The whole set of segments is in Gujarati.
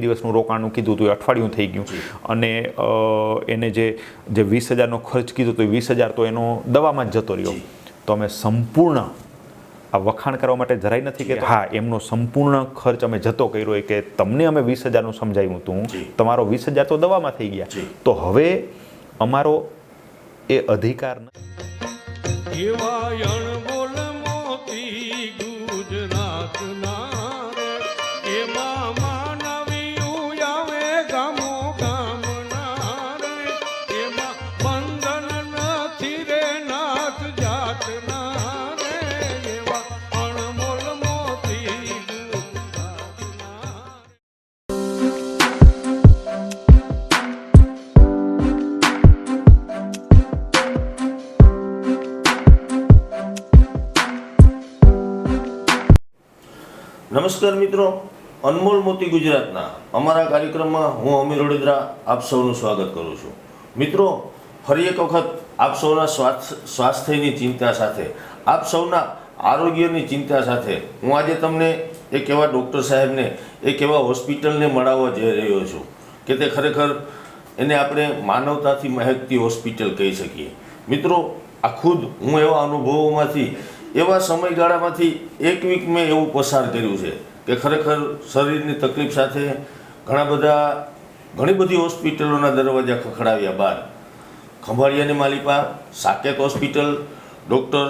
દિવસનું રોકાણનું કીધું હતું એ અઠવાડિયું થઈ ગયું, અને એને જે 20,000નો ખર્ચ કીધું તો 20,000 તો એનો દવામાં જ જતો રહ્યો. તો અમે સંપૂર્ણ આ વખાણ કરવા માટે જરાય નથી કે હા એમનો સંપૂર્ણ ખર્ચ અમે જતો કર્યો કે તમને અમે 20,000નું સમજાવ્યું હતું, તમારો 20,000 તો દવામાં થઈ ગયા, તો હવે અમારો એ અધિકાર નમસ્કાર મિત્રો, અનમોલ મોતી ગુજરાતના અમારા કાર્યક્રમમાં હું અમીર વડોદરા આપ સૌનું સ્વાગત કરું છું. મિત્રો, ફરી એક વખત આપ સૌના સ્વાસ્થ્યની ચિંતા સાથે, આપ સૌના આરોગ્યની ચિંતા સાથે હું આજે તમને એક એવા ડૉક્ટર સાહેબને, એક એવા હોસ્પિટલને મળાવવા જઈ રહ્યો છું કે તે ખરેખર એને આપણે માનવતાથી મહેકતી હોસ્પિટલ કહી શકીએ. મિત્રો, આ ખુદ હું એવા અનુભવોમાંથી, એવા સમયગાળામાંથી એક વીક મેં એવું પસાર કર્યું છે કે ખરેખર શરીરની તકલીફ સાથે ઘણી બધી હોસ્પિટલોના દરવાજા ખખડાવ્યા બાદ ખંભાળિયાની માલિપા સાકેત હોસ્પિટલ, ડૉક્ટર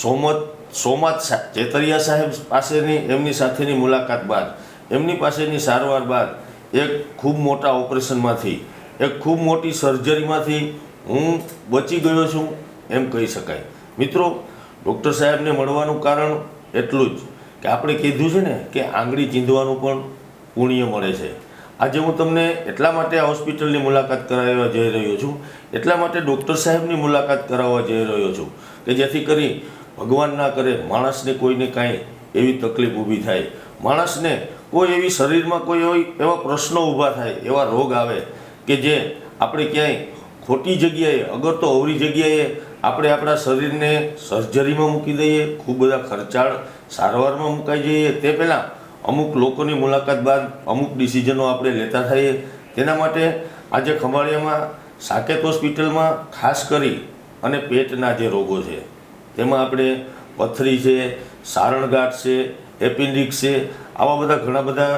સોમત ચેતરિયા સાહેબ પાસેની એમની સાથેની મુલાકાત બાદ, એમની પાસેની સારવાર બાદ એક ખૂબ મોટા ઓપરેશનમાંથી, એક ખૂબ મોટી સર્જરીમાંથી હું બચી ગયો છું એમ કહી શકાય. મિત્રો, ડૉક્ટર સાહેબને મળવાનું કારણ એટલું જ કે આપણે કીધું છે ને કે આંગળી ચીંધવાનું પણ પુણ્ય મળે છે. આજે હું તમને એટલા માટે આ હોસ્પિટલની મુલાકાત કરાવવા જઈ રહ્યો છું, એટલા માટે ડૉક્ટર સાહેબની મુલાકાત કરાવવા જઈ રહ્યો છું કે જેથી કરી ભગવાન ના કરે માણસને કોઈને કાંઈ એવી તકલીફ ઊભી થાય, માણસને કોઈ એવી શરીરમાં કોઈ એવા પ્રશ્નો ઊભા થાય, એવા રોગ આવે કે જે આપણે ક્યાંય ખોટી જગ્યાએ, અગર તો અવરી જગ્યાએ આપણે આપણા શરીરને સર્જરીમાં મૂકી દઈએ, ખૂબ બધા ખર્ચાળ સારવારમાં મુકાઈ જઈએ, તે પહેલાં અમુક લોકોની મુલાકાત બાદ અમુક ડિસિઝનો આપણે લેતા થઈએ. તેના માટે આજે ખંભાળિયામાં સાકેત હોસ્પિટલમાં ખાસ કરી અને પેટના જે રોગો છે તેમાં આપણે પથરી છે, સારણગાંઠ છે, એપેન્ડિક્સ છે, આવા બધા ઘણા બધા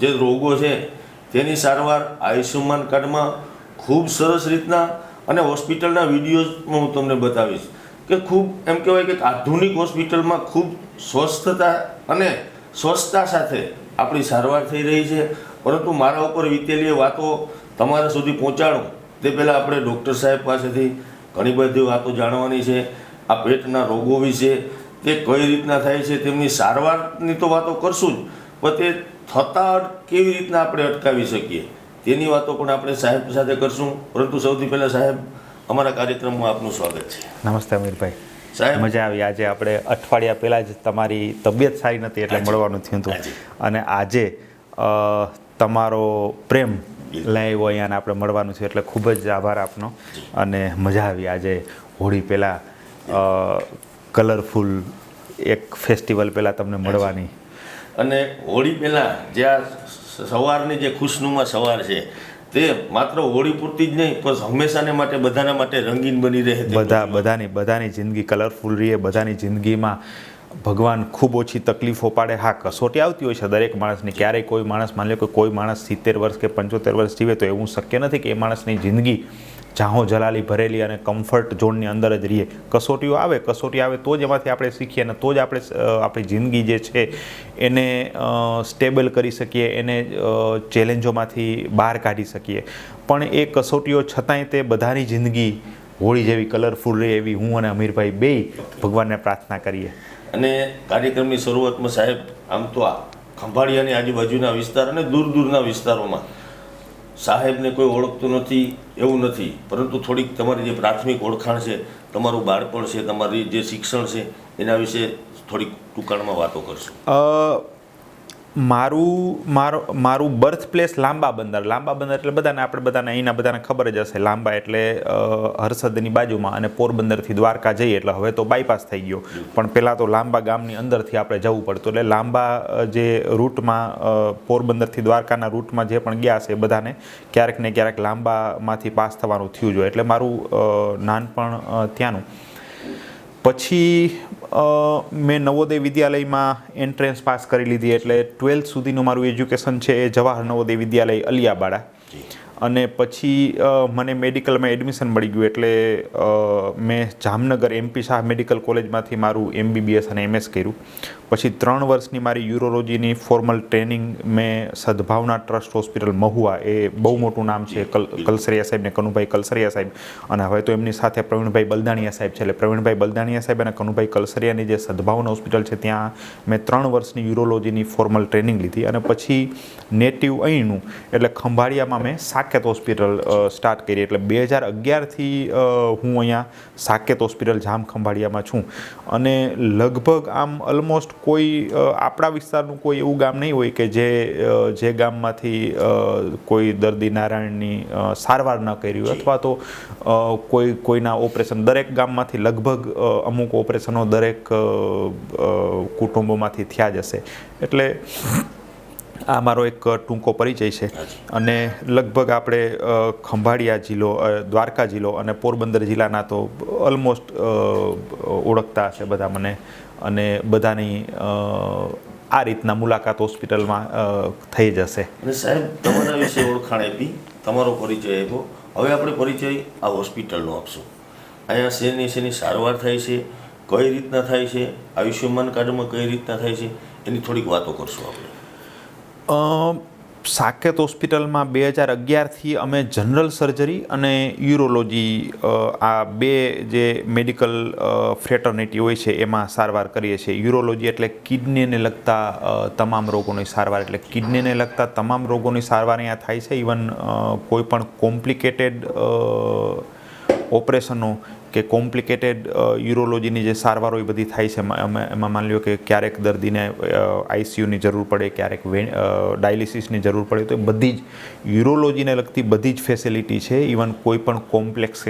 જે રોગો છે તેની સારવાર આયુષ્યમાન કાર્ડમાં ખૂબ સરસ રીતના અને હોસ્પિટલના વિડીયોઝમાં હું તમને બતાવીશ કે ખૂબ એમ કહેવાય કે આધુનિક હોસ્પિટલમાં ખૂબ સ્વસ્થતા અને સ્વચ્છતા સાથે આપણી સારવાર થઈ રહી છે. પરંતુ મારા ઉપર વીતેલી વાતો તમારા સુધી પહોંચાડું તે પહેલાં આપણે ડૉક્ટર સાહેબ પાસેથી ઘણી બધી વાતો જાણવાની છે. આ પેટના રોગો વિશે, તે કઈ રીતના થાય છે, તેમની સારવારની તો વાતો કરશું જ, પણ તે થતાં કેવી રીતના આપણે અટકાવી શકીએ તેની વાતો પણ આપણે સાહેબ સાથે કરશું. પરંતુ સૌથી પહેલાં સાહેબ, અમારા કાર્યક્રમમાં આપનું સ્વાગત છે. નમસ્તે અમીરભાઈ સાહેબ. મજા આવી. આજે આપણે અઠવાડિયા પહેલાં જ તમારી તબિયત સારી નથી એટલે મળવાનું થયું હતું, અને આજે તમારો પ્રેમ લાવ્યો અહીંયા આપણે મળવાનું છે એટલે ખૂબ જ આભાર આપનો. અને મજા આવી આજે હોળી પહેલાં કલરફુલ એક ફેસ્ટિવલ પહેલાં તમને મળવાની. અને હોળી પહેલાં જે આ સવારની જે ખુશનુમા સવાર છે તે માત્ર હોળી પૂરતી જ નહીં પણ હંમેશાને માટે બધાના માટે રંગીન બની રહે, બધાની જિંદગી કલરફુલ રહે, બધાની જિંદગીમાં ભગવાન ખૂબ ઓછી તકલીફો પાડે. હા, કસોટી આવતી હોય છે દરેક માણસની. ક્યારેય કોઈ માણસ, માની લો કે કોઈ માણસ 70 વર્ષ કે 75 વર્ષ જીવે તો એવું શક્ય નથી કે એ માણસની જિંદગી જાહો જલાલી ભરેલી અને કમ્ફર્ટ ઝોનની અંદર જ રહીએ. કસોટી આવે તો જ એમાંથી આપણે શીખીએ અને તો જ આપણે આપણી જિંદગી જે છે એને સ્ટેબલ કરી શકીએ, એને ચેલેન્જોમાંથી બહાર કાઢી શકીએ. પણ એ કસોટીઓ છતાંય તે બધાની જિંદગી હોળી જેવી કલરફુલ રહે એવી હું અને અમીરભાઈ બેય ભગવાનને પ્રાર્થના કરીએ. અને કાર્યક્રમની શરૂઆતમાં સાહેબ, આમ તો આ ખંભાળિયાની આજુબાજુના વિસ્તાર અને દૂર દૂરના વિસ્તારોમાં સાહેબને કોઈ ઓળખતું નથી એવું નથી, પરંતુ થોડીક તમારી જે પ્રાથમિક ઓળખાણ છે, તમારું બાળપણ છે, તમારી જે શિક્ષણ છે એના વિશે થોડીક ટૂંકાણમાં વાતો કરશું. મારું બર્થ પ્લેસ લાંબા બંદર એટલે આપણે બધાને અહીંના બધાને ખબર જ હશે. લાંબા એટલે હરસદની બાજુમાં, અને પોરબંદરથી દ્વારકા જઈએ એટલે હવે તો બાયપાસ થઈ ગયો, પણ પહેલાં તો લાંબા ગામની અંદરથી આપણે જવું પડતું. એટલે લાંબા જે રૂટમાં પોરબંદરથી દ્વારકાના રૂટમાં જે પણ ગયા હશે એ બધાને ક્યારેક ને ક્યારેક લાંબામાંથી પાસ થવાનું થયું જોઈએ. એટલે મારું નાનપણ ત્યાંનું. પછી મેં નવોદય વિદ્યાલયમાં એન્ટ્રન્સ પાસ કરી લીધી, એટલે 12th સુધીનું મારું એજ્યુકેશન છે એ જવાહર નવોદય વિદ્યાલય અલિયાબાડા. અને પછી મને મેડિકલમાં એડમિશન મળી ગયું, એટલે મેં જામનગર MP શાહ મેડિકલ કોલેજમાંથી મારું MBBS અને MS કર્યું. પછી 3 વર્ષની મારી યુરોલોજીની ફોર્મલ ટ્રેનિંગ મેં સદભાવના ટ્રસ્ટ હોસ્પિટલ મહુવા, એ બહુ મોટું નામ છે, કલસરિયા સાહેબ ને કનુભાઈ કલસરિયા સાહેબ, અને હવે તો એમની સાથે પ્રવીણભાઈ બલદાણિયા સાહેબ છે. એટલે પ્રવીણભાઈ બલદાણિયા સાહેબ અને કનુભાઈ કલસરિયાની જે સદભાવના હોસ્પિટલ છે ત્યાં મેં 3 વર્ષની યુરોલોજીની ફોર્મલ ટ્રેનિંગ લીધી. અને પછી નેટિવ અહીંનું એટલે ખંભાળિયામાં મેં સાકેત હોસ્પિટલ સ્ટાર્ટ કરી. એટલે 2011થી હું અહીંયા સાકેત હોસ્પિટલ જામ ખંભાળિયામાં છું. અને લગભગ આમ ઓલમોસ્ટ કોઈ આપણા વિસ્તારનું કોઈ એવું ગામ નહીં હોય કે જે ગામમાંથી કોઈ દર્દી નારાયણની સારવાર ન કરી હોય, અથવા તો કોઈના ઓપરેશન. દરેક ગામમાંથી લગભગ અમુક ઓપરેશનો દરેક કુટુંબોમાંથી થયા જ હશે. એટલે આ મારો એક ટૂંકો પરિચય છે. અને લગભગ આપણે ખંભાળિયા જિલ્લો, દ્વારકા જિલ્લો અને પોરબંદર જિલ્લાના તો ઓલમોસ્ટ ઓળખતા હશે બધા મને. અને બધાની આ રીતના મુલાકાત હોસ્પિટલમાં થઈ જશે. અને સાહેબ, તમારા વિશે ઓળખાણ આપી, તમારો પરિચય આપ્યો. હવે આપણે પરિચય આ હોસ્પિટલનો આપશું. અહીંયા શેની સારવાર થાય છે, કઈ રીતના થાય છે, આયુષ્યમાન કાર્ડમાં કઈ રીતના થાય છે, એની થોડીક વાતો કરશું આપણે. સાકેત હોસ્પિટલમાં 2011થી અમે જનરલ સર્જરી અને યુરોલોજી આ બે જે મેડિકલ ફ્રેટર્નિટી હોય છે એમાં સારવાર કરીએ છીએ. યુરોલોજી એટલે કિડનીને લગતા તમામ રોગોની સારવાર, એટલે કિડનીને લગતા તમામ રોગોની સારવાર અહીંયા થાય છે. ઇવન કોઈ પણ કોમ્પ્લિકેટેડ ઓપરેશનો કે કોમ્પ્લિકેટેડ યુરોલોજીની જે સારવાર હોય એ બધી થાય છે. એમાં માની લો કે ક્યારેક દર્દીને ICUની જરૂર પડે, ક્યારેક ડાયાલિસિસની જરૂર પડે, તો એ બધી જ યુરોલોજીને લગતી બધી જ ફેસિલિટી છે. ઇવન કોઈ પણ કોમ્પ્લેક્સ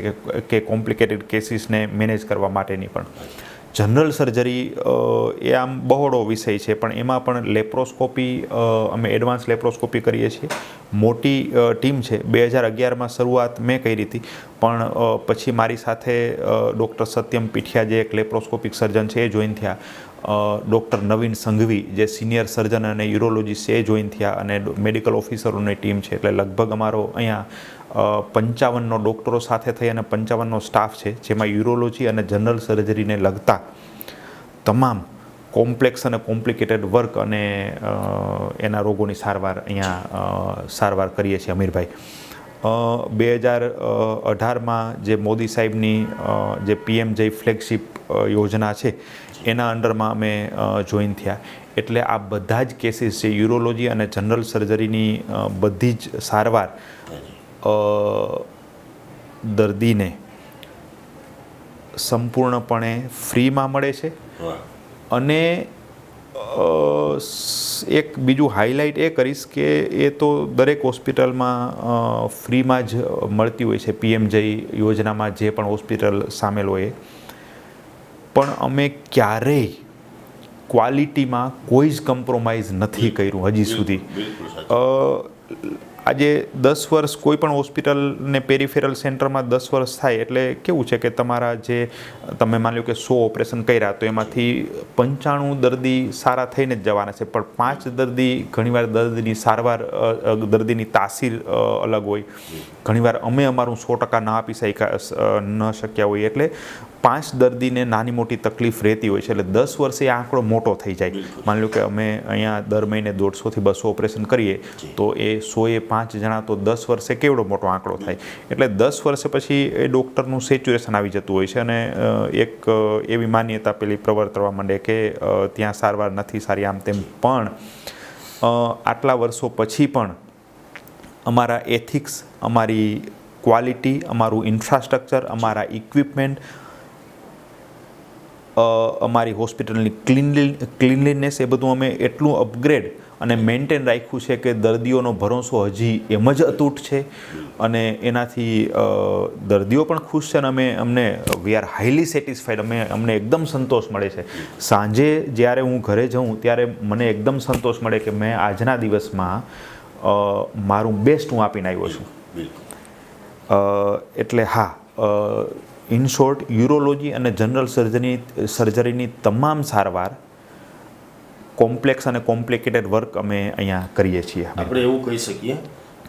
કે કોમ્પ્લિકેટેડ કેસીસને મેનેજ કરવા માટેની પણ. જનરલ સર્જરી એ આમ બહોળો વિષય છે, પણ એમાં પણ લેપ્રોસ્કોપી, અમે એડવાન્સ લેપ્રોસ્કોપી કરીએ છીએ. મોટી ટીમ છે. 2011માં શરૂઆત મેં કરી હતી, પણ પછી મારી સાથે ડૉક્ટર સત્યમ પીઠિયા જે એક લેપ્રોસ્કોપિક સર્જન છે એ જોઈન થયા. ડૉક્ટર નવીન સંઘવી જે સિનિયર સર્જન અને યુરોલોજીસ્ટ છે એ જોઈન થયા, અને મેડિકલ ઓફિસરોની ટીમ છે. એટલે લગભગ અમારો અહીંયા 55 ડૉક્ટરો સાથે થઈ અને 55 સ્ટાફ છે, જેમાં યુરોલોજી અને જનરલ સર્જરીને લગતા તમામ કોમ્પ્લેક્સ અને કોમ્પ્લિકેટેડ વર્ક અને એના રોગોની સારવાર કરીએ છીએ અમીરભાઈ. 2018માં જે મોદી સાહેબની જે PMJ ફ્લેગશિપ યોજના છે એના અંડરમાં અમે જોઈન થયા. એટલે આ બધા જ કેસીસ છે, યુરોલોજી અને જનરલ સર્જરીની બધી જ સારવાર દર્દીને સંપૂર્ણપણે ફ્રીમાં મળે છે. અને એક બીજું હાઇલાઇટ એ કરીશ કે એ તો દરેક હોસ્પિટલમાં ફ્રીમાં જ મળતી હોય છે, PMJ યોજનામાં જે પણ હોસ્પિટલ સામેલ હોય. પણ અમે ક્યારેય ક્વોલિટીમાં કોઈ જ કોમ્પ્રોમાઇઝ નથી કર્યું હજી સુધી. આજે 10 વર્ષ કોઈ પણ હોસ્પિટલને પેરિફેરલ સેન્ટરમાં 10 વર્ષ થાય એટલે કેવું છે કે તમારા જે તમે માની લો કે 100 ઓપરેશન કર્યા તો એમાંથી 95 દર્દી સારા થઈને જ જવાના છે, પણ 5 દર્દી ઘણીવાર દર્દીની સારવાર, દર્દીની તાસીર અલગ હોય. ઘણીવાર અમે અમારું 100% ના આપી શક્યા હોય, એટલે 5 દર્દીને નાની મોટી તકલીફ રહેતી હોય છે. એટલે 10 વર્ષે આ આંકડો મોટો થઈ જાય. માની લો કે અમે અહીંયા દર મહિને 150 થી 200 ઓપરેશન કરીએ તો એ 100એ 5 જણા તો 10 વર્ષે કેવડો મોટો આંકડો થાય. એટલે 10 વર્ષે પછી એ ડૉક્ટરનું સેચ્યુરેશન આવી જતું હોય છે, અને એક એવી માન્યતા પેલી પ્રવર્તવા માંડે કે ત્યાં સારવાર નથી સારી, આમ તેમ. પણ આટલા વર્ષો પછી પણ અમારા એથિક્સ, અમારી ક્વોલિટી, અમારું ઇન્ફ્રાસ્ટ્રક્ચર, અમારા ઇક્વિપમેન્ટ, અમારી હોસ્પિટલની ક્લીનલીનેસ, એ બધું અમે એટલું અપગ્રેડ અને મેન્ટેન રાખ્યું છે કે દર્દીઓનો ભરોસો હજી એમ જ અતૂટ છે અને એનાથી દર્દીઓ પણ ખુશ છે અને અમને વી આર હાઈલી સેટિસ્ફાઈડ, અમને એકદમ સંતોષ મળે છે. સાંજે જ્યારે હું ઘરે જાઉં ત્યારે મને એકદમ સંતોષ મળે કે મેં આજના દિવસમાં મારું બેસ્ટ હું આપીને આવ્યો છું. એટલે હા, ઇન શોર્ટ યુરોલોજી અને જનરલ સર્જરીની તમામ સારવાર, કોમ્પ્લેક્સ અને કોમ્પ્લિકેટેડ વર્ક અમે અહીંયા કરીએ છીએ. આપણે એવું કહી શકીએ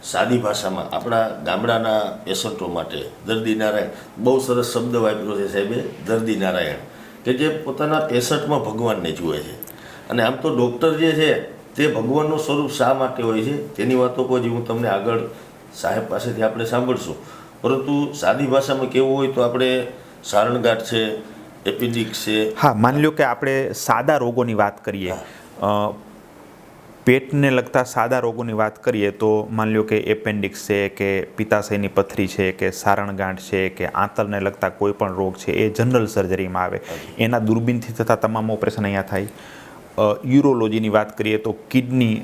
સાદી ભાષામાં આપણા ગામડાના પેશન્ટો માટે દર્દી નારાયણ, બહુ સરસ શબ્દ વાપર્યો છે સાહેબે, દર્દી નારાયણ, કે જે પોતાના પેશન્ટમાં ભગવાનને જુએ છે. અને આમ તો ડૉક્ટર જે છે તે ભગવાનનું સ્વરૂપ શા માટે હોય છે તેની વાતો પછી હું તમને આગળ સાહેબ પાસેથી આપણે સાંભળશું. પરંતુ સાદી ભાષામાં કેવું હોય તો આપણે સારણગાંઠ છે, એપિડિક્સ છે. હા, માની લો કે આપણે સાદા રોગોની વાત કરીએ, પેટને લગતા સાદા રોગોની વાત કરીએ તો માની લો કે એપેન્ડિક્સ છે કે પિત્તાશયની પથરી છે કે સારણગાંઠ છે કે આંતરને લગતા કોઈ પણ રોગ છે એ જનરલ સર્જરીમાં આવે. એના દૂરબીનથી થતા તમામ ઓપરેશન અહીંયા થાય. યુરોલોજીની વાત કરીએ તો કિડની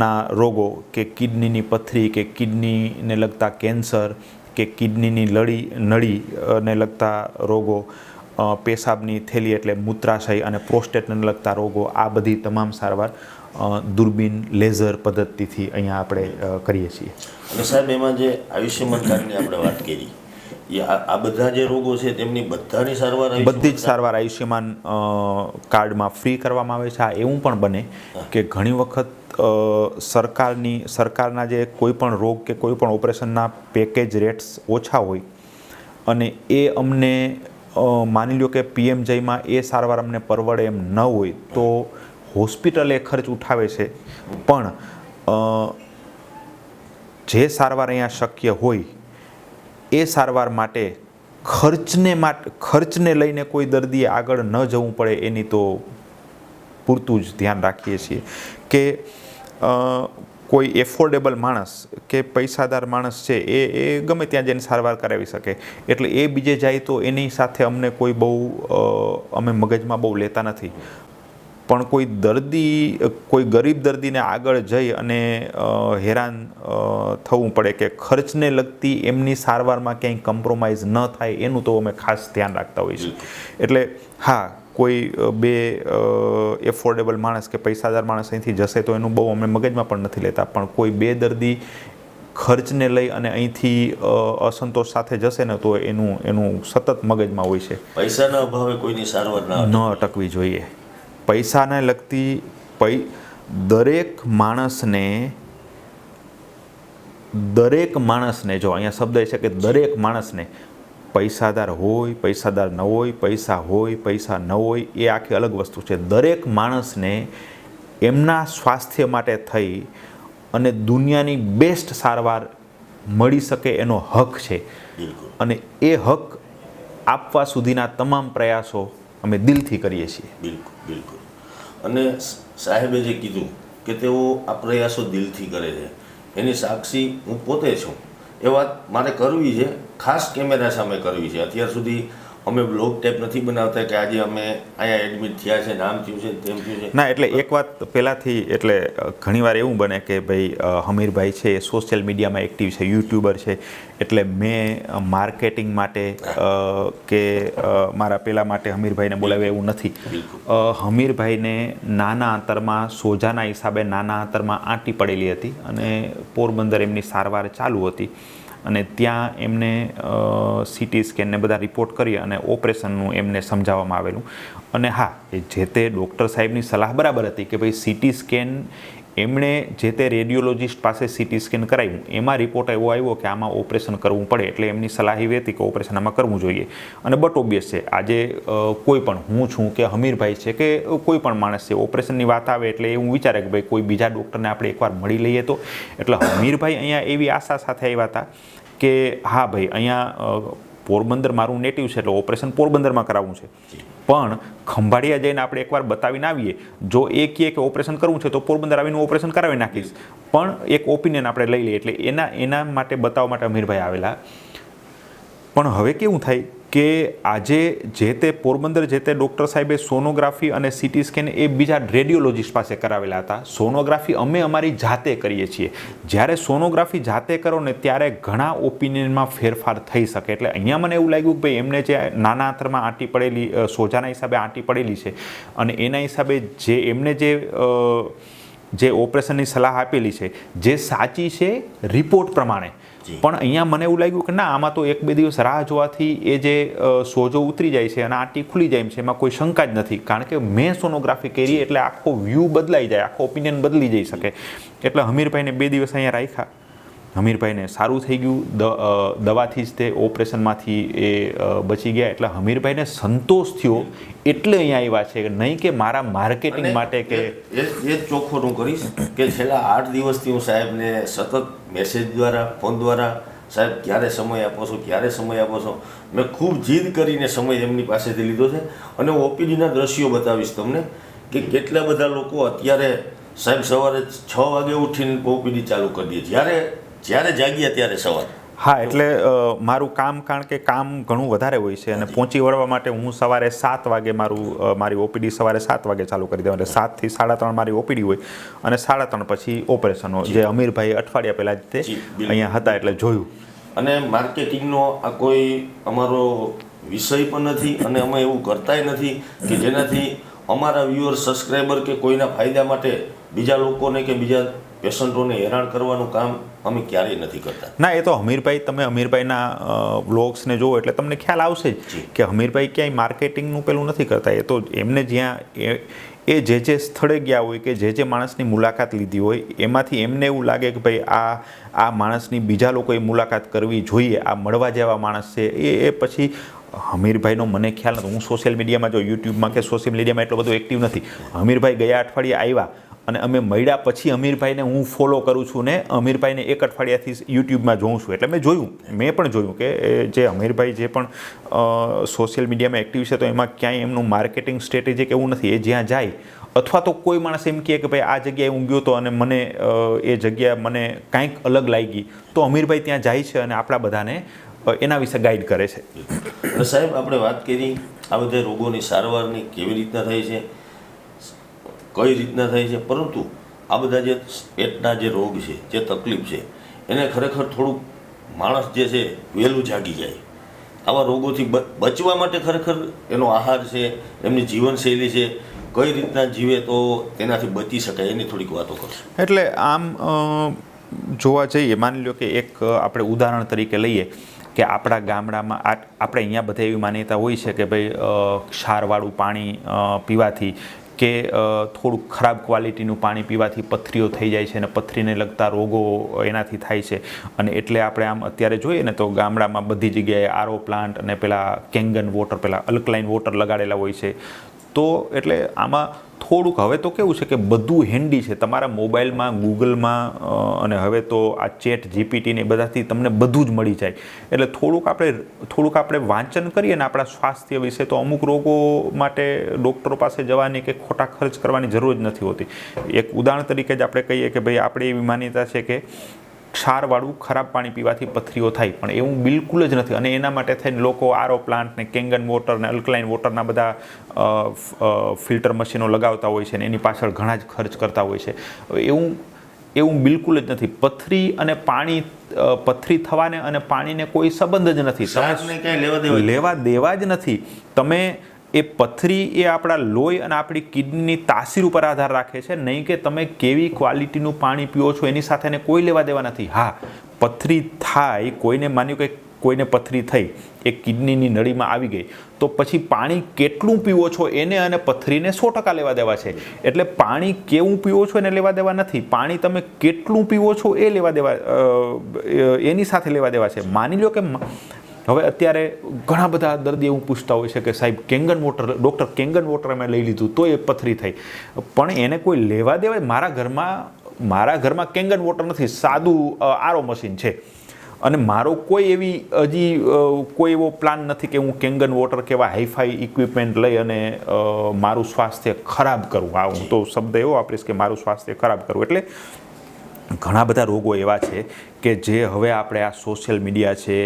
ના રોગો કે કિડનીની પથરી કે કિડનીને લગતા કેન્સર કે કિડનીની નળીને લગતા રોગો, પેશાબની થેલી એટલે મૂત્રાશય અને પ્રોસ્ટેટને લગતા રોગો, આ બધી તમામ સારવાર દૂરબીન લેઝર પદ્ધતિથી અહીંયા આપણે કરીએ છીએ. અને સાહેબ એમાં જે આયુષ્યમાન કાર્ડની આપણે વાત કરી, આ બધા જે રોગો છે તેમની બધાની સારવાર બધી જ સારવાર આયુષ્યમાન કાર્ડમાં ફ્રી કરવામાં આવે છે. આ એવું પણ બને કે ઘણી વખત સરકારના જે કોઈ પણ રોગ કે કોઈ પણ ઓપરેશનના પેકેજ રેટ્સ ઓછા હોય અને એ અમને માની લો કે PMJમાં એ સારવાર અમને પરવડે એમ ન હોય તો હોસ્પિટલ એ ખર્ચ ઉઠાવે છે. પણ જે સારવાર અહીંયા શક્ય હોય એ સારવાર માટે ખર્ચને લઈને કોઈ દર્દીએ આગળ ન જવું પડે એની તો પૂરતું જ ધ્યાન રાખીએ છીએ કે કોઈ એફોર્ડેબલ માણસ કે પૈસાદાર માણસ છે એ ગમે ત્યાં જઈને સારવાર કરાવી શકે. એટલે એ બીજે જાય તો એની સાથે અમને કોઈ અમે મગજમાં બહુ લેતા નથી. પણ કોઈ ગરીબ દર્દીને આગળ જઈ અને હેરાન થવું પડે કે ખર્ચને લગતી એમની સારવારમાં ક્યાંય કોમ્પ્રોમાઇઝ ન થાય એનું તો અમે ખાસ ધ્યાન રાખતા હોઈએ છીએ. એટલે હા, કોઈ બે એફોર્ડેબલ માણસ કે પૈસાદાર માણસ અહીંથી જશે તો એનું બહુ અમે મગજમાં પણ નથી લેતા. પણ કોઈ બે દર્દી ખર્ચને લઈ અને અહીંથી અસંતોષ સાથે જશે ને તો એનું સતત મગજમાં હોય છે. પૈસાના અભાવે કોઈની સારવાર ન અટકવી જોઈએ. પૈસાને લગતી દરેક માણસને જો અહીંયા શબ્દ છે કે દરેક માણસને, પૈસાદાર હોય, પૈસાદાર ન હોય, પૈસા હોય, પૈસા ન હોય, એ આખી અલગ વસ્તુ છે. દરેક માણસને એમના સ્વાસ્થ્ય માટે થઈ અને દુનિયાની બેસ્ટ સારવાર મળી શકે એનો હક છે. અને એ હક આપવા સુધીના તમામ પ્રયાસો અમે દિલથી કરીએ છીએ. બિલકુલ. અને સાહેબે જે કીધું કે તેઓ આ પ્રયાસો દિલથી કરે છે એની સાક્ષી હું પોતે છું. એ વાત મારે કરવી છે, ખાસ કેમેરા સામે કરવી છે. અત્યાર સુધી અમે બ્લોગ ટેપ નથી બનાવતા કે આજે અમે અહીંયા એડમિટ થયા છે, નામ થયું છે, તેમ થયું છે. ના, એટલે એક વાત પહેલાંથી, એટલે ઘણીવાર એવું બને કે ભાઈ હમીરભાઈ છે એ સોશિયલ મીડિયામાં એક્ટિવ છે, યુટ્યુબર છે, એટલે મેં માર્કેટિંગ માટે કે મારા પેલા માટે હમીરભાઈને બોલાવ્યા એવું નથી. હમીરભાઈને નાના અંતરમાં સોજાના હિસાબે નાના અંતરમાં આંટી પડેલી હતી અને પોરબંદર એમની સારવાર ચાલુ હતી અને ત્યાં એમને CT સ્કેનને બધા રિપોર્ટ કરી અને ઓપરેશનનું એમને સમજાવવામાં આવેલું. અને હા, જે તે ડૉક્ટર સાહેબની સલાહ બરાબર હતી કે ભાઈ CT સ્કેન એમણે જે તે રેડિયોલોજિસ્ટ પાસે CT સ્કેન કરાવ્યું, એમાં રિપોર્ટ એવો આવ્યો કે આમાં ઓપરેશન કરવું પડે, એટલે એમની સલાહ એવી હતી કે ઓપરેશન આમાં કરવું જોઈએ. અને બટ ઓબ્વિયસ છે, આજે કોઈ પણ, હું છું કે હમીરભાઈ છે કે કોઈ પણ માણસ છે, ઓપરેશનની વાત આવે એટલે એવું વિચારે કે ભાઈ કોઈ બીજા ડૉક્ટરને આપણે એકવાર મળી લઈએ તો. એટલે હમીરભાઈ અહીંયા એવી આશા સાથે આવ્યા હતા કે હા ભાઈ, અહીંયા પોરબંદર મારું નેટિવ છે એટલે ઓપરેશન પોરબંદરમાં કરાવવું છે, પણ ખંભાળિયા જઈને આપણે એકવાર બતાવીને આવીએ. જો એ કહે કે ઓપરેશન કરવું છે તો પોરબંદર આવીને ઓપરેશન કરાવી નાખીશ, પણ એક ઓપિનિયન આપણે લઈ લઈએ. એટલે એના માટે બતાવવા માટે હમીરભાઈ આવેલા. પણ હવે કેવું થાય કે આજે જે તે પોરબંદર જે તે ડૉક્ટર સાહેબે સોનોગ્રાફી અને સીટી સ્કેન એ બીજા રેડિયોલોજિસ્ટ પાસે કરાવેલા હતા. સોનોગ્રાફી અમે અમારી જાતે કરીએ છીએ. જ્યારે સોનોગ્રાફી જાતે કરો ને ત્યારે ઘણા ઓપિનિયનમાં ફેરફાર થઈ શકે. એટલે અહીંયા મને એવું લાગ્યું કે ભાઈ એમને જે નાના આંતરમાં આંટી પડેલી સોજાના હિસાબે આંટી પડેલી છે અને એના હિસાબે જે એમને જે ઓપરેશનની સલાહ આપેલી છે જે સાચી છે રિપોર્ટ પ્રમાણે, પણ અહીંયા મને એવું લાગ્યું કે ના, આમાં તો 1-2 દિવસ રાહ જોવાથી એ જે સોજો ઉતરી જાય છે અને આંટી ખુલી જાય છે એમાં કોઈ શંકા જ નથી. કારણ કે મેં સોનોગ્રાફી કરી એટલે આખો વ્યૂ બદલાઈ જાય, આખો ઓપિનિયન બદલી જઈ શકે. એટલે હમીરભાઈને 2 દિવસ અહીંયા રાખ્યા. હમીરભાઈને સારું થઈ ગયું, દવાથી જ તે ઓપરેશનમાંથી એ બચી ગયા. એટલે હમીરભાઈને સંતોષ થયો એટલે અહીંયા આવ્યા છે, નહીં કે મારા માર્કેટિંગ માટે કે એ ચોખ્ખો હું કરીશ કે છેલ્લા 8 દિવસથી હું સાહેબને સતત મેસેજ દ્વારા, ફોન દ્વારા, સાહેબ ક્યારે સમય આપો છો, ક્યારે સમય આપો છો, મેં ખૂબ જીદ કરીને સમય એમની પાસેથી લીધો છે. અને હું ઓપીડીના દ્રશ્યો બતાવીશ તમને કે કેટલા બધા લોકો અત્યારે સાહેબ સવારે 6 વાગે ઉઠીને ઓપીડી ચાલુ કરી દે, જ્યારે જાગ્યા ત્યારે સવારે. હા, એટલે મારું કામ, કારણ કે કામ ઘણું વધારે હોય છે અને પહોંચી વળવા માટે હું સવારે 7 વાગે મારી ઓપીડી સવારે 7 વાગે ચાલુ કરી દઉં. એટલે 7 થી 3:30 મારી ઓપીડી હોય અને 3:30 પછી ઓપરેશનો, જે અમીરભાઈ અઠવાડિયા પહેલાં જ તે અહીંયા હતા એટલે જોયું. અને માર્કેટિંગનો આ કોઈ અમારો વિષય પણ નથી અને અમે એવું કરતાય નથી કે જેનાથી અમારા વ્યુઅર, સબસ્ક્રાઈબર કે કોઈના ફાયદા માટે બીજા લોકોને કે બીજા પેશન્ટોને હેરાન કરવાનું કામ અમે ક્યારેય નથી કરતા. ના, એ તો હમીરભાઈ, તમે હમીરભાઈના વ્લોગ્સને જુઓ એટલે તમને ખ્યાલ આવશે જ કે હમીરભાઈ ક્યાંય માર્કેટિંગનું પેલું નથી કરતા. એ તો એમને જ્યાં એ જે સ્થળે ગયા હોય કે જે માણસની મુલાકાત લીધી હોય એમાંથી એમને એવું લાગે કે ભાઈ આ માણસની બીજા લોકોએ મુલાકાત કરવી જોઈએ, આ મળવા જેવા માણસ છે. એ પછી હમીરભાઈનો મને ખ્યાલ નથી, હું સોશિયલ મીડિયામાં જો યુટ્યુબમાં કે સોશિયલ મીડિયામાં એટલો બધો એક્ટિવ નથી. હમીરભાઈ ગયા અઠવાડિયે આવ્યા અને અમે મળ્યા પછી અમીરભાઈને હું ફોલો કરું છું ને અમીરભાઈને 1 અઠવાડિયાથી યુટ્યુબમાં જોઉં છું. એટલે મેં પણ જોયું કે જે અમીરભાઈ જે પણ સોશિયલ મીડિયામાં એક્ટિવ છે તો એમાં ક્યાંય એમનું માર્કેટિંગ સ્ટ્રેટેજિક એવું નથી. એ જ્યાં જાય અથવા તો કોઈ માણસ એમ કહે કે ભાઈ આ જગ્યાએ હું ગયો હતો અને મને એ જગ્યા મને કાંઈક અલગ લાગી, તો અમીરભાઈ ત્યાં જાય છે અને આપણા બધાને એના વિશે ગાઈડ કરે છે. સાહેબ, આપણે વાત કરી આ બધા રોગોની સારવારની કેવી રીતના થાય છે, કઈ રીતના થાય છે, પરંતુ આ બધા જે પેટના જે રોગ છે, જે તકલીફ છે, એને ખરેખર થોડુંક માણસ જે છે વહેલું જાગી જાય. આવા રોગોથી બચવા માટે ખરેખર એનો આહાર છે, એમની જીવનશૈલી છે, કઈ રીતના જીવે તો તેનાથી બચી શકાય, એની થોડીક વાતો કરશું. એટલે આમ જોવા જઈએ, માની લો કે એક આપણે ઉદાહરણ તરીકે લઈએ કે આપણા ગામડામાં આપણે અહીંયા બધા એવી માન્યતા હોય છે કે ભાઈ ક્ષારવાળું પાણી પીવાથી કે થોડુંક ખરાબ ક્વોલિટીનું પાણી પીવાથી પથરીઓ થઈ જાય છે અને પથરીને લગતા રોગો એનાથી થાય છે. અને એટલે આપણે આમ અત્યારે જોઈએ ને તો ગામડામાં બધી જગ્યાએ આરઓ પ્લાન્ટ અને પેલા કેંગન વોટર, પેલા અલ્કલાઇન વોટર લગાડેલા હોય છે. તો એટલે આમાં થોડુંક હવે તો કેવું છે કે બધું હેન્ડી છે તમારા મોબાઈલમાં, ગૂગલમાં અને હવે તો આ ચેટ જીપીટી ને બધાથી તમને બધું જ મળી જાય. એટલે થોડુંક આપણે વાંચન કરીએ ને આપણા સ્વાસ્થ્ય વિશે તો અમુક રોગો માટે ડૉક્ટરો પાસે જવાની કે ખોટા ખર્ચ કરવાની જરૂર જ નથી હોતી. એક ઉદાહરણ તરીકે જ આપણે કહીએ કે ભાઈ આપણે એવી માન્યતા છે કે ક્ષારવાળું ખરાબ પાણી પીવાથી પથરીઓ થાય, પણ એવું બિલકુલ જ નથી. અને એના માટે થઈને લોકો આરઓ પ્લાન્ટ ને કેંગન વોટર ને અલ્કલાઇન વોટરના બધા ફિલ્ટર મશીનો લગાવતા હોય છે ને એની પાછળ ઘણા જ ખર્ચ કરતા હોય છે. એવું બિલકુલ જ નથી. પથરી અને પાણી, પથરી થવાને અને પાણીને કોઈ સંબંધ જ નથી, તમે લેવા દેવા જ નથી. તમે એ પથરી એ આપણા લોહી અને આપણી કિડનીની તાસીર ઉપર આધાર રાખે છે, નહીં કે તમે કેવી ક્વોલિટીનું પાણી પીવો છો એની સાથે એને કોઈ લેવા દેવા નથી. હા, પથરી થાય, કોઈને માન્યું કે કોઈને પથરી થઈ, એ કિડનીની નળીમાં આવી ગઈ, તો પછી પાણી કેટલું પીવો છો એને અને પથરીને 100% લેવા દેવા છે. એટલે પાણી કેવું પીવો છો એને લેવા દેવા નથી, પાણી તમે કેટલું પીવો છો એ લેવા દેવા, એની સાથે લેવા દેવા છે. માની લો કે હવે અત્યારે ઘણા બધા દર્દી એવું પૂછતા હોય છે કે સાહેબ Kangen water, doctor Kangen water અમે લઈ લીધું તો એ પથરી થઈ, પણ એને કોઈ લેવા દેવાય? મારા ઘરમાં કેંગન વોટર નથી, સાદું આરઓ મશીન છે અને મારો કોઈ એવો પ્લાન નથી કે હું કેંગન વોટર કેવા હાઈફાઈ ઇક્વિપમેન્ટ લઈ અને મારું સ્વાસ્થ્ય ખરાબ કરું. હું તો શબ્દ એવો વાપરીશ કે મારું સ્વાસ્થ્ય ખરાબ કરવું. એટલે ઘણા બધા રોગો એવા છે કે જે હવે આપણે આ સોશિયલ મીડિયા છે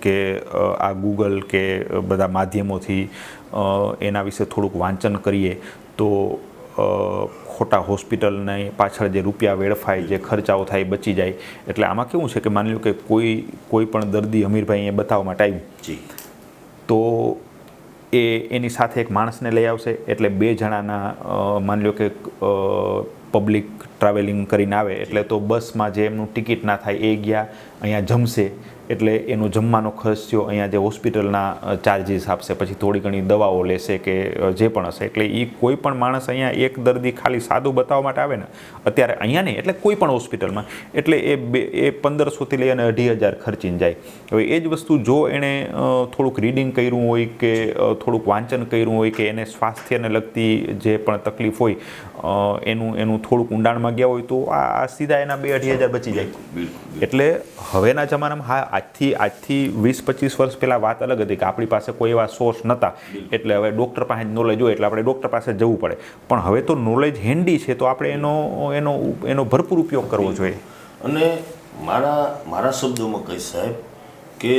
કે આ ગૂગલ કે બધા માધ્યમોથી એના વિશે થોડુંક વાંચન કરીએ તો ખોટા હોસ્પિટલની પાછળ જે રૂપિયા વેડફાય, જે ખર્ચાઓ થાય એ બચી જાય. એટલે આમાં કેવું છે કે માની લો કે કોઈ પણ દર્દી અમીરભાઈ અહીંયા બતાવવા માટે આવ્યું તો એની સાથે એક માણસને લઈ આવશે, એટલે 2 જણાના માની લો કે પબ્લિક ટ્રાવેલિંગ કરીને આવે એટલે તો બસમાં જે એમનું ટિકિટ ના થાય એ ગયા અહીંયા જમશે એટલે એનો જમવાનો ખર્ચ થયો, અહીંયા જે હોસ્પિટલના ચાર્જીસ આપશે, પછી થોડી ઘણી દવાઓ લેશે કે જે પણ હશે. એટલે એ કોઈ પણ માણસ અહીંયા એક દર્દી ખાલી સાદું બતાવવા માટે આવે ને અત્યારે અહીંયા નહીં, એટલે કોઈ પણ હોસ્પિટલમાં એટલે એ 1500થી લઈ અને 25,000 ખર્ચીને જાય. હવે એ જ વસ્તુ જો એણે થોડુંક રીડિંગ કર્યું હોય કે થોડુંક વાંચન કર્યું હોય કે એને સ્વાસ્થ્યને લગતી જે પણ તકલીફ હોય એનું થોડુંક ઊંડાણમાં ગયા હોય તો આ સીધા એના 2-2.5 બચી જાય. એટલે હવેના જમાનામાં હા આજથી 20-25 વર્ષ પહેલાં વાત અલગ હતી કે આપણી પાસે કોઈ એવા સોર્સ નહોતા, એટલે હવે ડૉક્ટર પાસે નોલેજ હોય એટલે આપણે ડૉક્ટર પાસે જવું પડે. પણ હવે તો નોલેજ હેન્ડી છે તો આપણે એનો ભરપૂર ઉપયોગ કરવો જોઈએ. અને મારા શબ્દોમાં કહીશ સાહેબ કે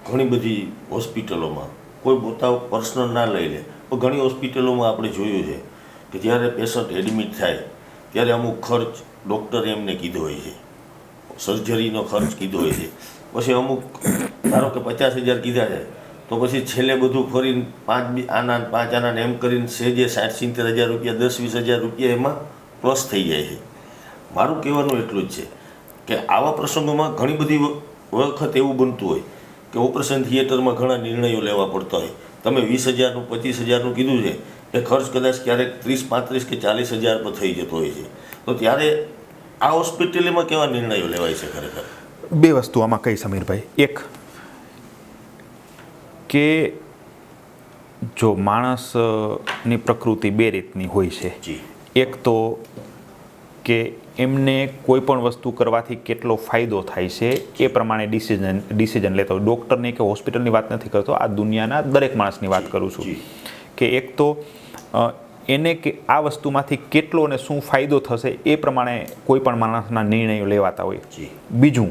ઘણી બધી હોસ્પિટલોમાં કોઈ પોતા પર્સનલ ના લઈ લે, પણ ઘણી હોસ્પિટલોમાં આપણે જોયું છે કે જ્યારે પેશન્ટ એડમિટ થાય ત્યારે અમુક ખર્ચ ડૉક્ટરે એમને કીધો હોય છે, સર્જરીનો ખર્ચ કીધો હોય છે, પછી અમુક ધારો કે 50,000 કીધા છે તો પછી છેલ્લે બધું ફરીને 5 આના એમ કરીને સેજે 60-70,000 રૂપિયા 10-20,000 રૂપિયા એમાં પ્લસ થઈ જાય છે. મારું કહેવાનું એટલું જ છે કે આવા પ્રસંગોમાં ઘણી બધી વખત એવું બનતું હોય કે ઓપરેશન થિયેટરમાં ઘણા નિર્ણયો લેવા પડતા હોય. તમે 20,000નું 25,000નું કીધું છે એ ખર્ચ કદાચ ક્યારેક 30-35 કે 40,000 પર થઈ જતો હોય છે. તો ત્યારે આ હોસ્પિટલમાં કેવા નિર્ણયો લેવાય છે ખરેખર? 2 વસ્તુ આમાં કહીશ સમીરભાઈ. એક કે જો માણસની પ્રકૃતિ 2 રીતની હોય છે. એક તો કે એમને કોઈ પણ વસ્તુ કરવાથી કેટલો ફાયદો થાય છે એ પ્રમાણે ડિસિઝન લેતો હોય. ડૉક્ટરની કે હોસ્પિટલની વાત નથી કરતો, આ દુનિયાના દરેક માણસની વાત કરું છું. કે એક તો એને કે આ વસ્તુમાંથી કેટલો અને શું ફાયદો થશે એ પ્રમાણે કોઈ પણ માણસના નિર્ણયો લેવાતા હોય. બીજું,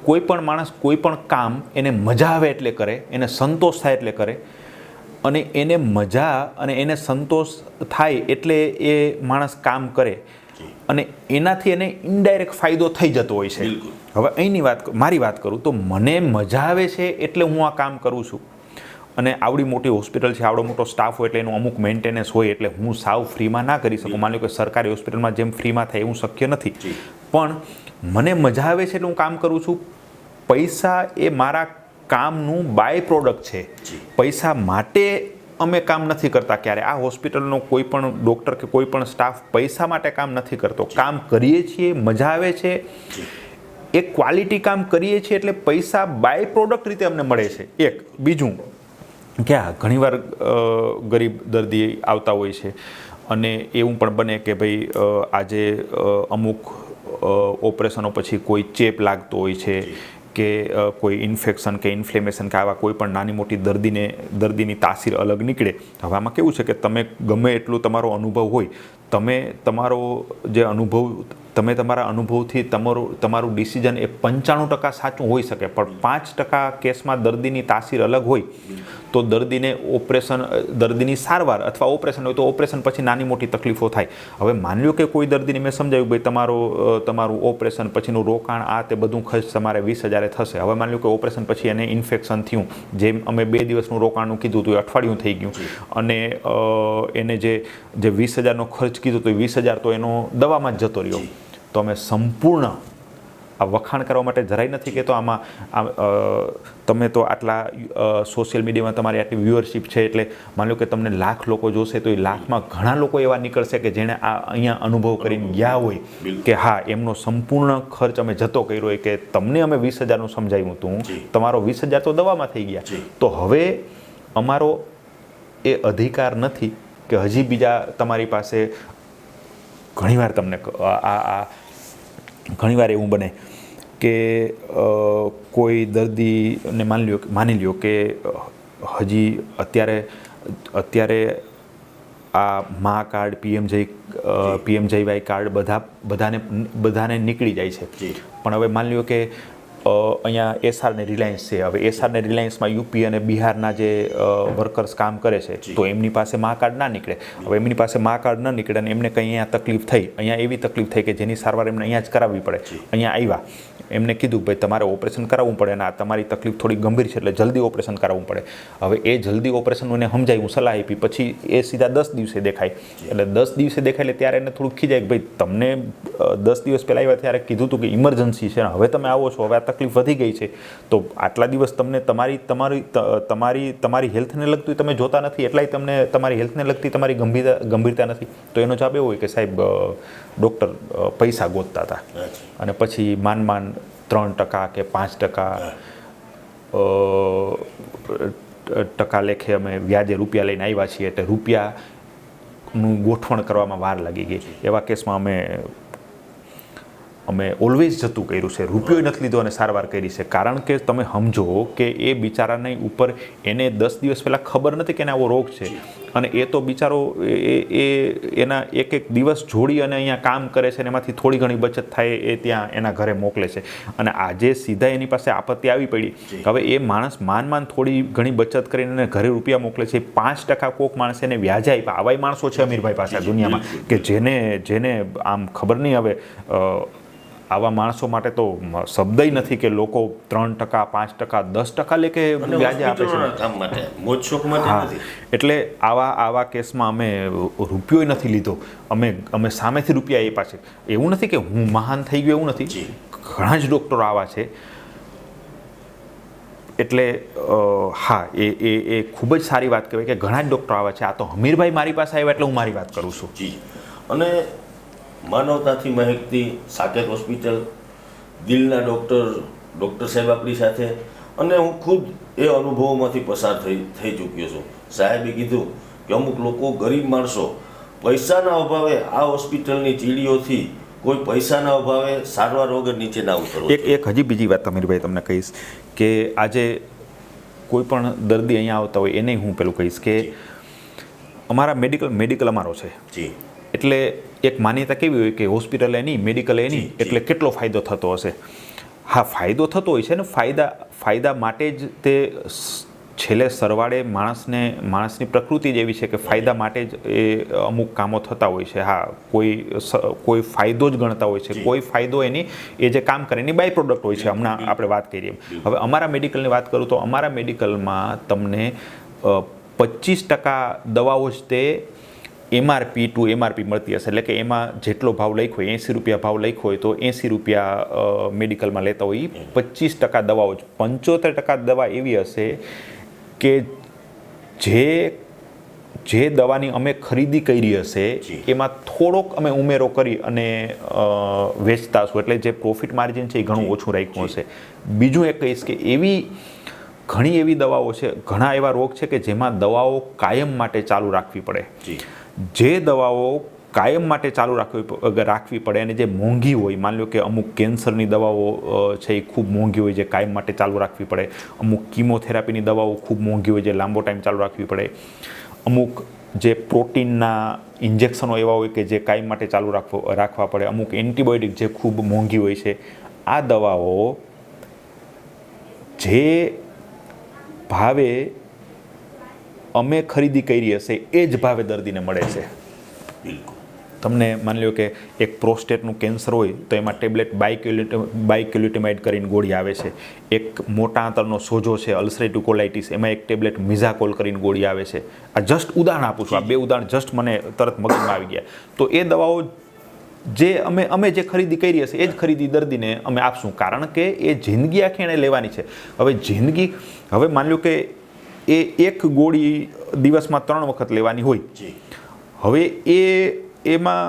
કોઈ પણ માણસ કોઈ પણ કામ એને મજા આવે એટલે કરે, એને સંતોષ થાય એટલે કરે, અને એને મજા અને એને સંતોષ થાય એટલે એ માણસ કામ કરે અને એનાથી એને ઇનડાયરેક્ટ ફાયદો થઈ જતો હોય છે. હવે અહીંની મારી વાત કરું તો મને મજા આવે છે એટલે હું આ કામ કરું છું. અને આવડી મોટી હોસ્પિટલ છે, આવડો મોટો સ્ટાફ હોય એટલે એનું અમુક મેન્ટેનન્સ હોય, એટલે હું સાવ ફ્રીમાં ના કરી શકું. માની લો કે સરકારી હોસ્પિટલમાં જેમ ફ્રીમાં થાય એવું શક્ય નથી, પણ મને મજા આવે છે એટલે હું કામ કરું છું. પૈસા એ મારા કામનું બાય પ્રોડક્ટ છે. પૈસા માટે અમે કામ નથી કરતા ક્યારે. આ હોસ્પિટલનો કોઈ પણ ડૉક્ટર કે કોઈ પણ સ્ટાફ પૈસા માટે કામ નથી કરતો. કામ કરીએ છીએ, મજા આવે છે, એક ક્વોલિટી કામ કરીએ છીએ એટલે પૈસા બાય પ્રોડક્ટ રીતે અમને મળે છે. એક બીજું કે ઘણીવાર ગરીબ દર્દી આવતા હોય છે અને એવું પણ બને કે ભાઈ આજે અમુક ઓપરેશનો પછી કોઈ ચેપ લાગતો હોય છે કે કોઈ ઇન્ફેક્શન કે ઇન્ફ્લેમેશન કે આવા કોઈ પણ નાની મોટી દર્દીની તાસીર અલગ નીકળે. હવે આમાં કેવું છે કે તમે ગમે એટલું તમારો અનુભવ હોય, તમે તમારો જે અનુભવ તમે તમારા અનુભવથી તમારું ડિસિઝન એ 95% સાચું હોઈ શકે, પણ 5% કેસમાં દર્દીની તાસીર અલગ હોય તો દર્દીની સારવાર અથવા ઓપરેશન હોય તો ઓપરેશન પછી નાની મોટી તકલીફો થાય. હવે માની લો કે કોઈ દર્દીને મેં સમજાવ્યું ભાઈ તમારું ઓપરેશન પછીનું રોકાણ આ તે બધું ખર્ચ તમારે 20,000 થશે. હવે માની લો કે ઓપરેશન પછી એને ઇન્ફેક્શન થયું, જેમ અમે 2 દિવસનું રોકાણનું કીધું હતું એ અઠવાડિયું થઈ ગયું, અને એને જે 20,000નો ખર્ચ કીધું તો એ 20,000 તો એનો દવામાં જ જતો રહ્યો. તો અમે સંપૂર્ણ આ વખાણ કરવા માટે જરાય નથી કહેતો. આમાં તમે તો આટલા સોશિયલ મીડિયામાં તમારી આટલી વ્યુઅરશિપ છે એટલે માની લો કે તમને 1,00,000 લોકો જોશે તો એ 1,00,000માં ઘણા લોકો એવા નીકળશે કે જેણે આ અહીંયા અનુભવ કરીને ગયા હોય કે હા એમનો સંપૂર્ણ ખર્ચ અમે જતો કર્યો હોય, કે તમને અમે 20,000નું સમજાવ્યું હતું, તમારો 20,000 તો દવામાં થઈ ગયા. તો હવે અમારો એ અધિકાર નથી કે હજી બીજા તમારી પાસે ઘણીવાર તમને ઘણીવાર એવું બને કે કોઈ દર્દીને માની લ્યો કે હજી અત્યારે આ મા કાર્ડ PMJY કાર્ડ બધાને નીકળી જાય છે. પણ હવે માની લ્યો કે અહીંયા SR ને રિલાયન્સ છે. હવે SR ને રિલાયન્સમાં યુપી અને બિહારના જે વર્કર્સ કામ કરે છે તો એમની પાસે મા કાર્ડ ના નીકળે. હવે એમની પાસે મા કાર્ડ ન નીકળે અને એમને કંઈ અહીંયા તકલીફ થઈ, અહીંયા એવી તકલીફ થઈ કે જેની સારવાર એમને અહીંયા જ કરાવવી પડે. અહીંયા આવ્યા, એમને કીધું ભાઈ તમારે ઓપરેશન કરાવવું પડે અને આ તમારી તકલીફ થોડી ગંભીર છે એટલે જલ્દી ઓપરેશન કરાવવું પડે. હવે એ જલ્દી ઓપરેશન એને સમજાવ્યું, સલાહ આપી, પછી એ સીધા 10 દિવસે દેખાય. એટલે 10 દિવસે દેખાય એટલે ત્યારે એને થોડુંક ખીજાય કે ભાઈ તમને 10 દિવસ પહેલાં આવ્યા ત્યારે કીધું હતું કે ઇમરજન્સી છે, હવે તમે આવો છો, હવે આ તકલીફ વધી ગઈ છે, તો આટલા દિવસ તમને તમારી હેલ્થને લગતું તમે જોતા નથી, એટલાય તમને તમારી હેલ્થને લગતી તમારી ગંભીરતા નથી. તો એનો જવાબ એવો હોય કે સાહેબ ડૉક્ટર પૈસા ગોતતા હતા અને પછી માંડ 3% કે 5% લેખે અમે વ્યાજે રૂપિયા લઈને આવ્યા છીએ, એટલે રૂપિયાનું ગોઠવણ કરવામાં વાર લાગી ગઈ. એવા કેસમાં અમે ઓલવેઝ જતું કર્યું છે, રૂપિયો નથી લીધો અને સારવાર કરી છે. કારણ કે તમે સમજો કે એ બિચારાની ઉપર એને 10 દિવસ પહેલાં ખબર નથી કે એને આવો રોગ છે અને એ તો બિચારો એના એક દિવસ જોડી અને અહીંયા કામ કરે છે અને એમાંથી થોડી ઘણી બચત થાય એ ત્યાં એના ઘરે મોકલે છે અને આજે સીધા એની પાસે આપત્તિ આવી પડી. હવે એ માણસ માન થોડી ઘણી બચત કરીને એને ઘરે રૂપિયા મોકલે છે. 5% કોક માણસ એને વ્યાજે આપ્યા. આવાય માણસો છે અમીરભાઈ પાસે દુનિયામાં કે જેને આમ ખબર નહીં. હવે આવા માણસો માટે તો શબ્દ નથી કે લોકો 3%, 5%, 10% લેકે વ્યાજે આપે છે. એટલે આવા કેસમાં અમે રૂપિયો નથી લીધો, અમે સામેથી રૂપિયા આપ્યા છે. એવું નથી કે હું મહાન થઈ ગયો, એવું નથી. ઘણા જ ડૉક્ટરો આવા છે. એટલે હા, એ ખૂબ જ સારી વાત કહેવાય કે ઘણા જ ડૉક્ટરો આવા છે. આ તો હમીરભાઈ મારી પાસે આવ્યા એટલે હું મારી વાત કરું છું. અને માનવતાથી મહેકતી સાકેત હોસ્પિટલ, દિલના ડૉક્ટર સાહેબ આપણી સાથે, અને હું ખુદ એ અનુભવોમાંથી પસાર થઈ ચૂક્યો છું. સાહેબે કીધું કે અમુક લોકો ગરીબ માણસો પૈસાના અભાવે આ હોસ્પિટલની ચીડીઓથી કોઈ પૈસાના અભાવે સારવાર વગર નીચે ના ઉતરવું. એક હજી બીજી વાત અમીરભાઈ તમને કહીશ કે આજે કોઈ પણ દર્દી અહીંયા આવતા હોય એને હું પેલું કહીશ કે અમારા મેડિકલ અમારો છે. એટલે એક માન્યતા કેવી હોય કે હોસ્પિટલ એની, મેડિકલ એની, એટલે કેટલો ફાયદો થતો હશે. હા, ફાયદો થતો હોય છે ને. ફાયદા માટે જ તે છેલ્લે સરવાળે માણસની પ્રકૃતિ જ એવી છે કે ફાયદા માટે જ એ અમુક કામો થતા હોય છે. હા, કોઈ ફાયદો જ ગણતા હોય છે, કોઈ ફાયદો એની એ જે કામ કરે એની બાય પ્રોડક્ટ હોય છે. હમણાં આપણે વાત કરીએ. હવે અમારા મેડિકલની વાત કરું તો અમારા મેડિકલમાં તમને 25% દવાઓ જ તે MRP ટુ MRP મળતી હશે. એટલે કે એમાં જેટલો ભાવ લખ્યો હોય, 80 રૂપિયા ભાવ લખ્યો હોય તો 80 રૂપિયા મેડિકલમાં લેતા હોય. 25% દવાઓ જ, 75% દવા એવી હશે કે જે દવાની અમે ખરીદી કરી હશે એમાં થોડોક અમે ઉમેરો કરી અને વેચતા હશું. એટલે જે પ્રોફિટ માર્જિન છે એ ઘણું ઓછું રાખ્યું હશે. બીજું એક કહીશ કે ઘણી એવી દવાઓ છે, ઘણા એવા રોગ છે કે જેમાં દવાઓ કાયમ માટે ચાલુ રાખવી પડે. જે દવાઓ કાયમ માટે ચાલુ રાખવી પડે અને જે મોંઘી હોય, માની લો કે અમુક કેન્સરની દવાઓ છે એ ખૂબ મોંઘી હોય જે કાયમ માટે ચાલુ રાખવી પડે. અમુક કિમોથેરાપીની દવાઓ ખૂબ મોંઘી હોય જે લાંબો ટાઈમ ચાલુ રાખવી પડે. અમુક જે પ્રોટીનના ઇન્જેક્શનો એવા હોય કે જે કાયમ માટે ચાલુ રાખવા પડે. અમુક એન્ટીબાયોટિક જે ખૂબ મોંઘી હોય છે. આ દવાઓ જે ભાવે અમે ખરીદી કરી હશે એ જ ભાવે દર્દીને મળે છે. તમને માની લો કે એક પ્રોસ્ટેટનું કેન્સર હોય તો એમાં ટેબ્લેટ બાયક્યુલિટેમાઇડ કરીને ગોળી આવે છે. એક મોટા આંતરનો સોજો છે, અલ્સરેટિવ કોલાઇટિસ, એમાં એક ટેબ્લેટ મિઝાકોલ કરીને ગોળી આવે છે. આ જસ્ટ ઉદાહરણ આપું છું. આ 2 ઉદાહરણ જસ્ટ મને તરત મગજમાં આવી ગયા. તો એ દવાઓ જે અમે જે ખરીદી કરી હશે એ જ ખરીદી દર્દીને અમે આપશું. કારણ કે એ જિંદગી આખી એણે લેવાની છે. હવે માની લો કે એ એક ગોળી દિવસમાં 3 વખત લેવાની હોય. હવે એમાં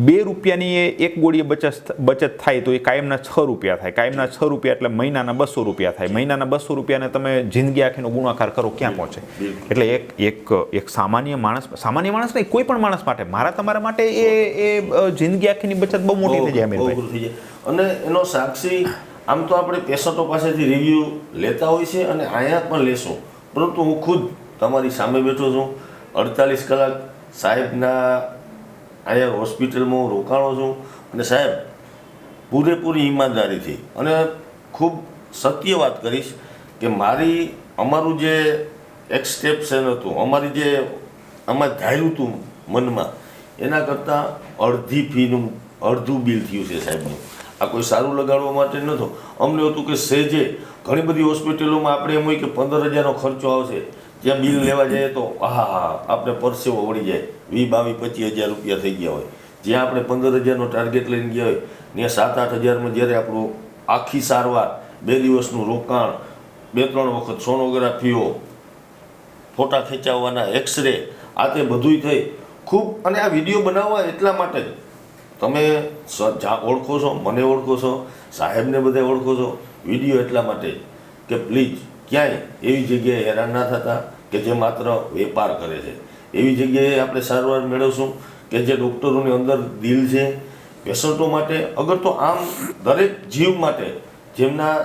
2 રૂપિયાની એક ગોળીએ બચત થાય તો એ કાયમના 6 રૂપિયા થાય. કાયમના 6 રૂપિયા એટલે મહિનાના 200 રૂપિયા થાય. મહિનાના 200 રૂપિયાને તમે જિંદગી આખીનો ગુણાકાર કરો ક્યાં પહોંચે? એટલે એક સામાન્ય માણસ નહીં, કોઈ પણ માણસ માટે, મારા તમારા માટે એ જિંદગી આખીની બચત બહુ મોટી થઈ જાય. અને એનો સાક્ષી આમ તો આપણે પેશન્ટો પાસેથી રિવ્યૂ લેતા હોય છે અને અહીંયા પણ લેશું, પરંતુ હું ખુદ તમારી સામે બેઠો છું. 48 કલાક સાહેબના અહીંયા હોસ્પિટલમાં હું રોકાણો છું અને સાહેબ પૂરેપૂરી ઈમાનદારીથી અને ખૂબ સત્ય વાત કરીશ કે અમારું જે એક્સેપ્શન હતું, અમારી જે અમારે ધાર્યું હતું મનમાં, એના કરતાં અડધી ફીનું અડધું બિલ થયું છે સાહેબનું. આ કોઈ સારું લગાડવા માટે નહોતું. અમને હતું કે સેજે ઘણી બધી હોસ્પિટલોમાં આપણે એમ હોય કે 15,000નો ખર્ચો આવશે, ત્યાં બિલ લેવા જઈએ તો આપણે પરસેવો વળી જાય, 20,000-22,000-25,000 રૂપિયા થઈ ગયા હોય. જ્યાં આપણે 15,000નો ટાર્ગેટ લઈને ગયા હોય ત્યાં 7-8,000માં જ્યારે આપણું આખી સારવાર, 2 દિવસનું રોકાણ, 2-3 વખત સોનોગ્રાફીઓ, ફોટા ખેંચાવવાના, એક્સરે, આ તે બધુંય થઈ ખૂબ. અને આ વિડીયો બનાવવા એટલા માટે જ તમે ઓળખો છો, મને ઓળખો છો, સાહેબને બધા ઓળખો છો, વિડીયો એટલા માટે કે પ્લીઝ ક્યાંય એવી જગ્યાએ હેરાન ના થતા કે જે માત્ર વેપાર કરે છે. એવી જગ્યાએ આપણે સારવાર મેળવશું કે જે ડૉક્ટરોની અંદર દિલ છે પેશન્ટો માટે. અગર તો આમ દરેક જીવ માટે જેમના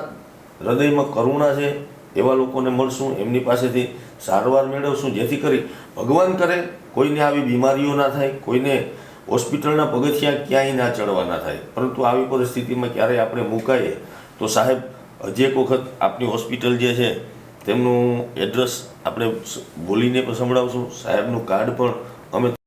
હૃદયમાં કરુણા છે એવા લોકોને મળશું, એમની પાસેથી સારવાર મેળવશું, જેથી કરી ભગવાન કરે કોઈને આવી બીમારીઓ ના થાય, કોઈને હોસ્પિટલના પગથિયા ક્યાંય ના ચડવા ના થાય. પરંતુ આવી પરિસ્થિતિમાં ક્યારેય આપણે મુકાઈએ તો સાહેબ હજી એક વખત આપની હોસ્પિટલ જે છે તેમનું એડ્રેસ આપણે બોલીને પણ સંભળાવશું, સાહેબનું કાર્ડ પણ અમે